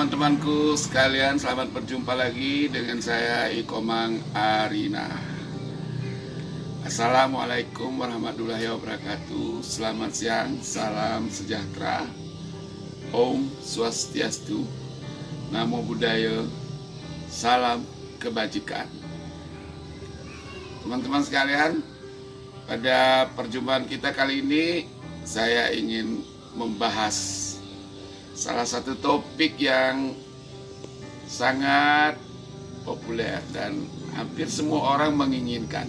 teman-temanku sekalian, selamat berjumpa lagi dengan saya Ikomang Arina. Assalamualaikum warahmatullahi wabarakatuh. Selamat siang, salam sejahtera, Om Swastiastu, Namo Buddhaya, salam kebajikan. Teman-teman sekalian, pada perjumpaan kita kali ini saya ingin membahas salah satu topik yang sangat populer dan hampir semua orang menginginkan.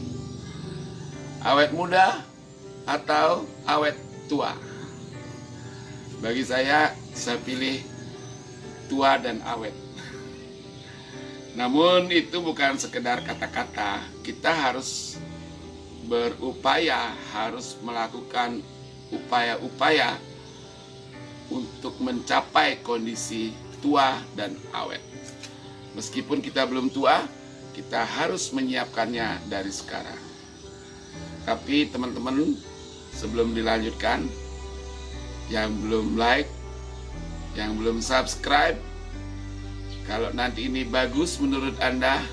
Awet muda atau awet tua? Bagi saya pilih tua dan awet. Namun itu bukan sekedar kata-kata. Kita harus berupaya, harus melakukan upaya-upaya untuk mencapai kondisi tua dan awet. Meskipun kita belum tua, kita harus menyiapkannya dari sekarang. Tapi teman-teman, sebelum dilanjutkan, yang belum like, yang belum subscribe, kalau nanti ini bagus menurut Anda,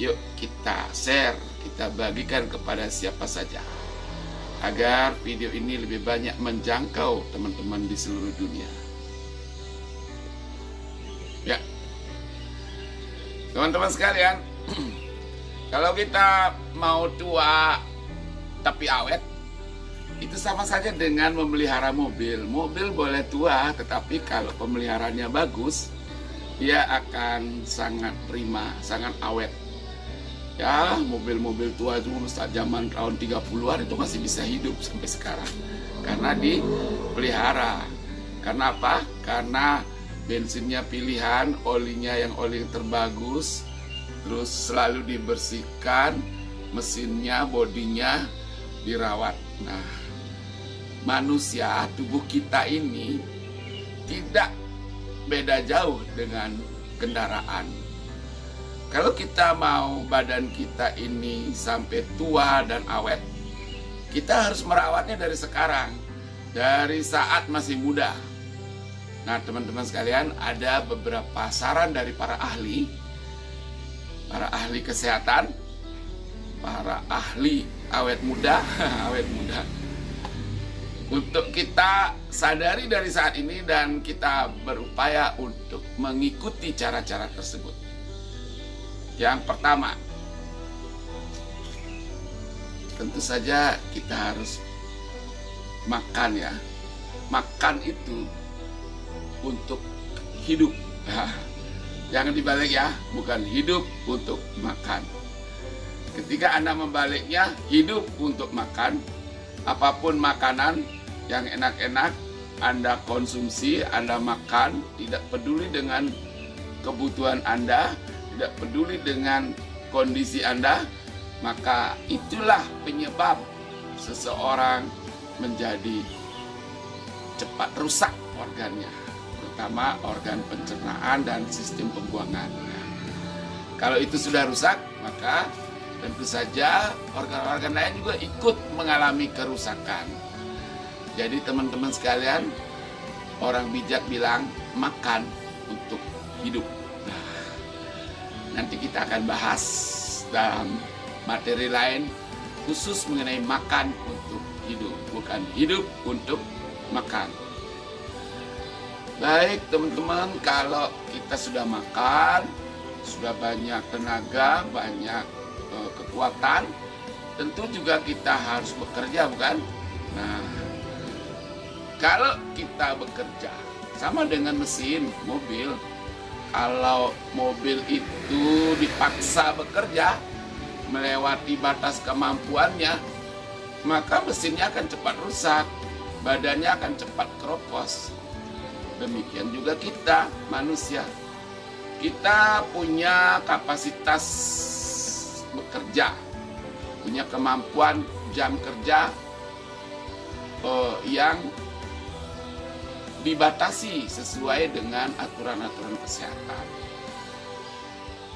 yuk kita share, kita bagikan kepada siapa saja, agar video ini lebih banyak menjangkau teman-teman di seluruh dunia. Ya, teman-teman sekalian, kalau kita mau tua tapi awet, itu sama saja dengan memelihara mobil. Mobil boleh tua, tetapi kalau pemeliharaannya bagus, dia akan sangat prima, sangat awet. Ya, mobil-mobil tua itu saat zaman tahun 30-an itu masih bisa hidup sampai sekarang. Karena dipelihara. Karena apa? Karena bensinnya pilihan, olinya yang oli terbagus, terus selalu dibersihkan, mesinnya, bodinya dirawat. Nah, manusia, tubuh kita ini tidak beda jauh dengan kendaraan. Kalau kita mau badan kita ini sampai tua dan awet, kita harus merawatnya dari sekarang, dari saat masih muda. Nah, teman-teman sekalian, ada beberapa saran dari para ahli kesehatan, para ahli awet muda, awet muda, untuk kita sadari dari saat ini dan kita berupaya untuk mengikuti cara-cara tersebut. Yang pertama, tentu saja kita harus makan ya. Makan itu untuk hidup. Jangan dibalik ya, bukan hidup untuk makan. Ketika Anda membaliknya, hidup untuk makan, apapun makanan yang enak-enak Anda konsumsi, Anda makan, tidak peduli dengan kebutuhan Anda, tidak peduli dengan kondisi Anda, maka itulah penyebab seseorang menjadi cepat rusak organnya, terutama organ pencernaan dan sistem pembuangan. Kalau itu sudah rusak, maka tentu saja organ-organ lain juga ikut mengalami kerusakan. Jadi teman-teman sekalian, orang bijak bilang makan untuk hidup. Nanti kita akan bahas dalam materi lain khusus mengenai makan untuk hidup, bukan hidup untuk makan. Baik teman-teman, kalau kita sudah makan, sudah banyak tenaga, banyak kekuatan, tentu juga kita harus bekerja, bukan? Nah, kalau kita bekerja, sama dengan mesin mobil. Kalau mobil itu dipaksa bekerja melewati batas kemampuannya, maka mesinnya akan cepat rusak, badannya akan cepat keropos. Demikian juga kita manusia. Kita punya kapasitas bekerja, punya kemampuan jam kerja yang dibatasi sesuai dengan aturan-aturan kesehatan.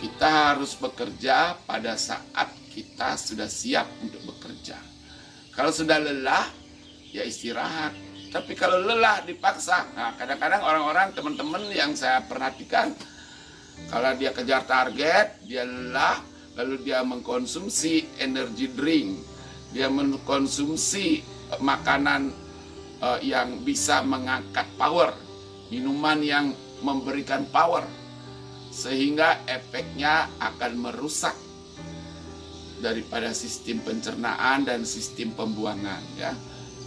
Kita harus bekerja pada saat kita sudah siap untuk bekerja. Kalau sudah lelah, ya istirahat. Tapi kalau lelah dipaksa, nah kadang-kadang orang-orang, teman-teman yang saya perhatikan, kalau dia kejar target, dia lelah, lalu dia mengkonsumsi energy drink, dia mengkonsumsi makanan yang bisa mengangkat power, minuman yang memberikan power, sehingga efeknya akan merusak daripada sistem pencernaan dan sistem pembuangan, ya,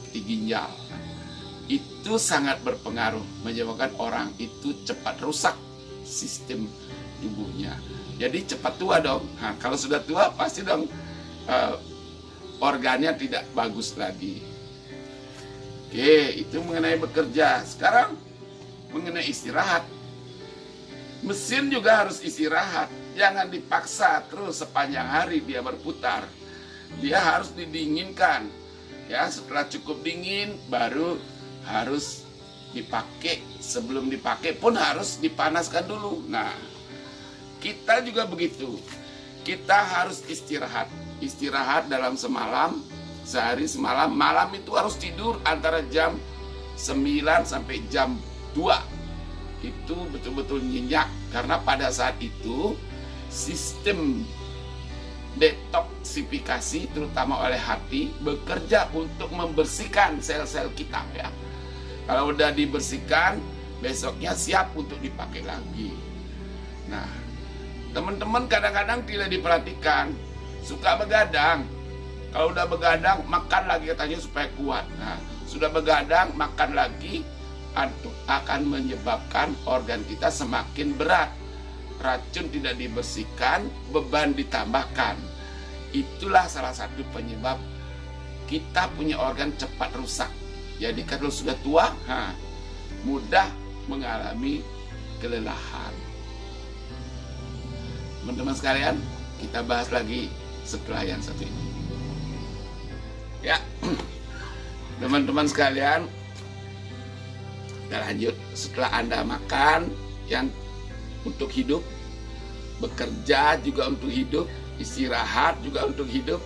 di ginjal. Itu sangat berpengaruh, menyebabkan orang itu cepat rusak sistem tubuhnya. Jadi cepat tua dong. Nah, kalau sudah tua pasti dong organnya tidak bagus lagi. Oke, itu mengenai bekerja. Sekarang mengenai istirahat. Mesin juga harus istirahat. Jangan dipaksa terus sepanjang hari dia berputar. Dia harus didinginkan. Ya, setelah cukup dingin baru harus dipakai. Sebelum dipakai pun harus dipanaskan dulu. Nah, kita juga begitu. Kita harus istirahat. Istirahat dalam semalam, sehari semalam. Malam itu harus tidur antara jam 9 sampai jam 2. Itu betul-betul nyenyak. Karena pada saat itu sistem detoksifikasi terutama oleh hati bekerja untuk membersihkan sel-sel kita, ya. Kalau udah dibersihkan, besoknya siap untuk dipakai lagi. Nah, teman-teman kadang-kadang tidak diperhatikan, suka begadang. Kalau udah begadang, makan lagi katanya supaya kuat. Nah, sudah begadang, makan lagi, akan menyebabkan organ kita semakin berat. Racun tidak dibersihkan, beban ditambahkan. Itulah salah satu penyebab kita punya organ cepat rusak. Jadi kalau sudah tua, mudah mengalami kelelahan. Teman-teman sekalian, kita bahas lagi setelah yang satu ini. Ya, teman-teman sekalian, kita lanjut. Setelah Anda makan yang untuk hidup, bekerja juga untuk hidup, istirahat juga untuk hidup.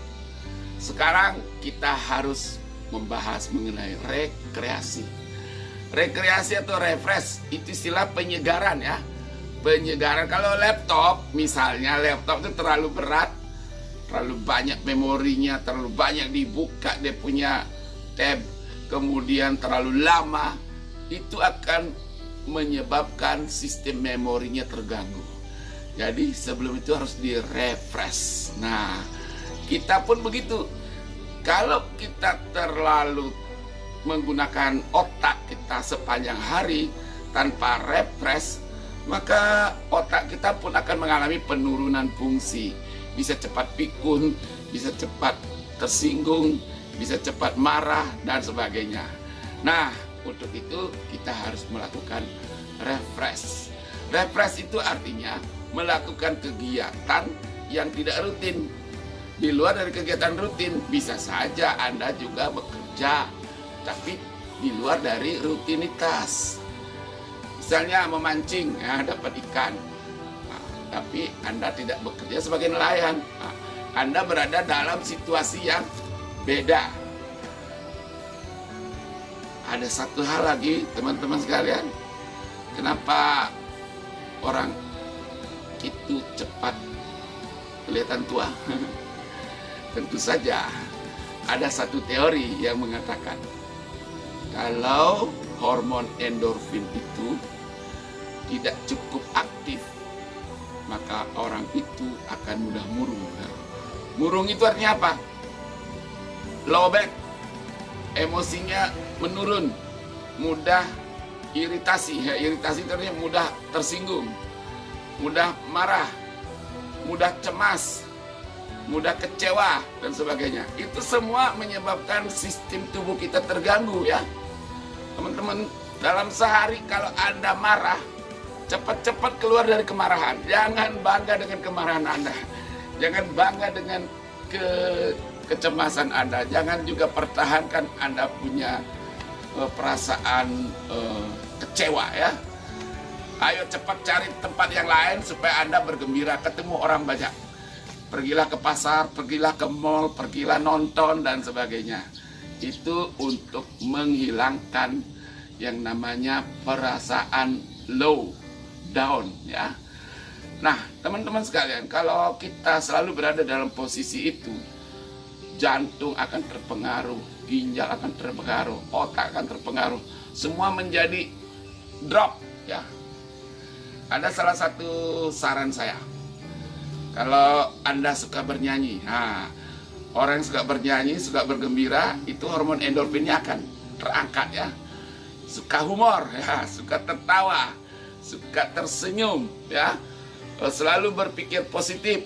Sekarang kita harus membahas mengenai rekreasi. Rekreasi atau refresh itu istilah penyegaran, ya. Penyegaran. Kalau laptop, misalnya laptop itu terlalu berat, terlalu banyak memorinya, terlalu banyak dibuka dia punya tab, kemudian terlalu lama, itu akan menyebabkan sistem memorinya terganggu. Jadi sebelum itu harus di-refresh. Nah, kita pun begitu. Kalau kita terlalu menggunakan otak kita sepanjang hari tanpa refresh, maka otak kita pun akan mengalami penurunan fungsi. Bisa cepat pikun, bisa cepat tersinggung, bisa cepat marah, dan sebagainya. Nah, untuk itu kita harus melakukan refresh. Refresh itu artinya melakukan kegiatan yang tidak rutin. Di luar dari kegiatan rutin, bisa saja Anda juga bekerja, tapi di luar dari rutinitas. Misalnya memancing, ya, dapat ikan. Nah, tapi Anda tidak bekerja sebagai nelayan. Nah, Anda berada dalam situasi yang beda. Ada satu hal lagi, teman-teman sekalian. Kenapa orang itu cepat kelihatan tua? Tentu saja ada satu teori yang mengatakan kalau hormon endorfin itu tidak cukup aktif, maka orang itu akan mudah murung. Murung itu artinya apa? Low back, emosinya menurun, mudah iritasi. Ya, iritasi itu artinya mudah tersinggung, mudah marah, mudah cemas, mudah kecewa, dan sebagainya. Itu semua menyebabkan sistem tubuh kita terganggu, ya. Teman-teman, dalam sehari kalau Anda marah, cepat-cepat keluar dari kemarahan. Jangan bangga dengan kemarahan Anda. Jangan bangga dengan kecemasan Anda. Jangan juga pertahankan Anda punya perasaan kecewa, ya. Ayo cepat cari tempat yang lain supaya Anda bergembira, ketemu orang banyak. Pergilah ke pasar, pergilah ke mall, pergilah nonton, dan sebagainya. itu untuk menghilangkan yang namanya perasaan low, down ya. Nah, teman-teman sekalian, kalau kita selalu berada dalam posisi itu, jantung akan terpengaruh, ginjal akan terpengaruh, otak akan terpengaruh, semua menjadi drop ya. Ada salah satu saran saya, kalau Anda suka bernyanyi, orang yang suka bernyanyi, suka bergembira, itu hormon endorfinnya akan terangkat ya. Suka humor ya, suka tertawa, suka tersenyum ya, selalu berpikir positif.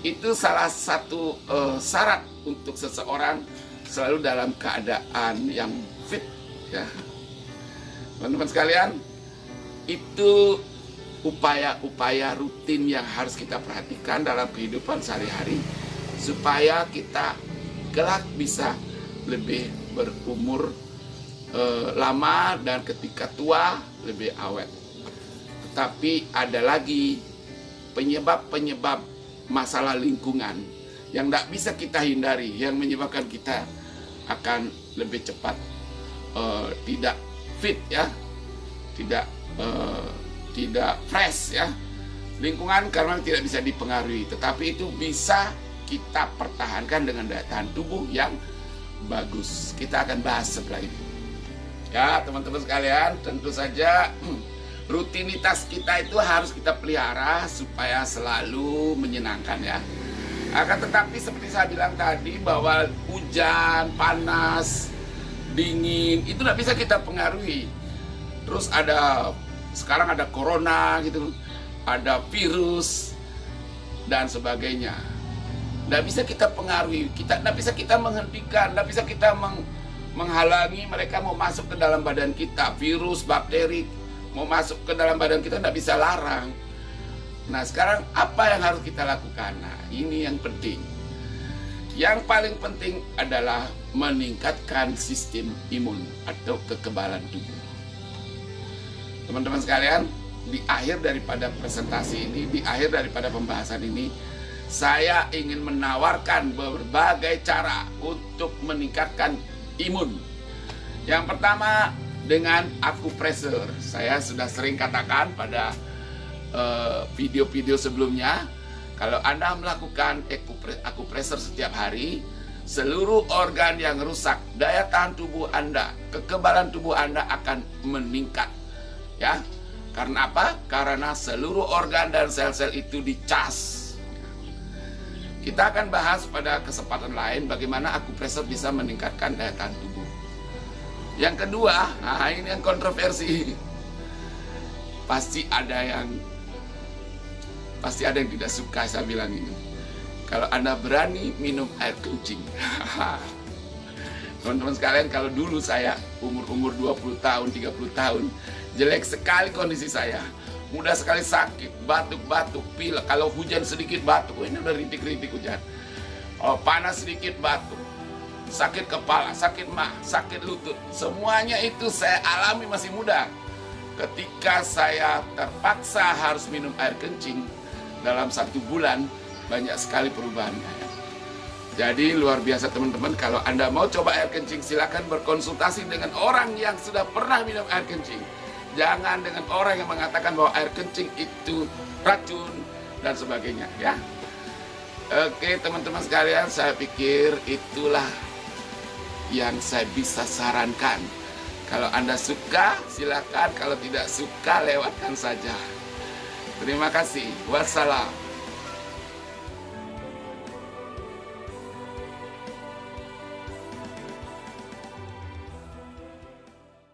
Itu salah satu syarat untuk seseorang selalu dalam keadaan yang fit ya. Teman-teman sekalian, itu upaya-upaya rutin yang harus kita perhatikan dalam kehidupan sehari-hari supaya kita kelak bisa lebih berumur lama dan ketika tua lebih awet. Tetapi ada lagi penyebab-penyebab masalah lingkungan yang tidak bisa kita hindari, yang menyebabkan kita akan lebih cepat tidak fit ya, tidak fresh ya. Lingkungan karena tidak bisa dipengaruhi, tetapi itu bisa kita pertahankan dengan daya tahan tubuh yang bagus. Kita akan bahas setelah ini ya, teman-teman sekalian. Tentu saja rutinitas kita itu harus kita pelihara supaya selalu menyenangkan ya. Akan tetapi seperti saya bilang tadi, bahwa hujan, panas, dingin itu tidak bisa kita pengaruhi. Terus sekarang ada corona gitu, ada virus dan sebagainya. Tidak bisa kita pengaruhi, tidak bisa kita menghentikan, tidak bisa kita menghalangi mereka mau masuk ke dalam badan kita. Virus, bakteri mau masuk ke dalam badan kita tidak bisa larang. Nah, sekarang apa yang harus kita lakukan? Nah, ini yang penting. Yang paling penting adalah meningkatkan sistem imun atau kekebalan tubuh. Teman-teman sekalian, di akhir daripada presentasi ini, di akhir daripada pembahasan ini, saya ingin menawarkan berbagai cara untuk meningkatkan imun. Yang pertama dengan akupressure. Saya sudah sering katakan pada video-video sebelumnya, kalau Anda melakukan akupressure setiap hari, seluruh organ yang rusak, daya tahan tubuh Anda, kekebalan tubuh Anda akan meningkat ya. Karena apa? Karena seluruh organ dan sel-sel itu dicas. Kita akan bahas pada kesempatan lain bagaimana akupressure bisa meningkatkan daya tahan tubuh. Yang kedua, nah ini yang kontroversi. Pasti ada yang tidak suka saya bilang ini. Kalau Anda berani minum air kencing. Teman-teman sekalian, kalau dulu saya umur 20 tahun, 30 tahun, jelek sekali kondisi saya. Mudah sekali sakit, batuk-batuk, pilek. Kalau hujan sedikit batuk, ini udah rintik-rintik hujan. Oh, panas sedikit batuk, sakit kepala, sakit mah, sakit lutut. Semuanya itu saya alami masih muda. Ketika saya terpaksa harus minum air kencing, dalam 1 bulan banyak sekali perubahannya. Jadi luar biasa teman-teman. Kalau Anda mau coba air kencing, silakan berkonsultasi dengan orang yang sudah pernah minum air kencing. Jangan dengan orang yang mengatakan bahwa air kencing itu racun dan sebagainya ya. Oke teman-teman sekalian, saya pikir itulah yang saya bisa sarankan. Kalau Anda suka silakan, kalau tidak suka lewatkan saja. Terima kasih. Wassalam.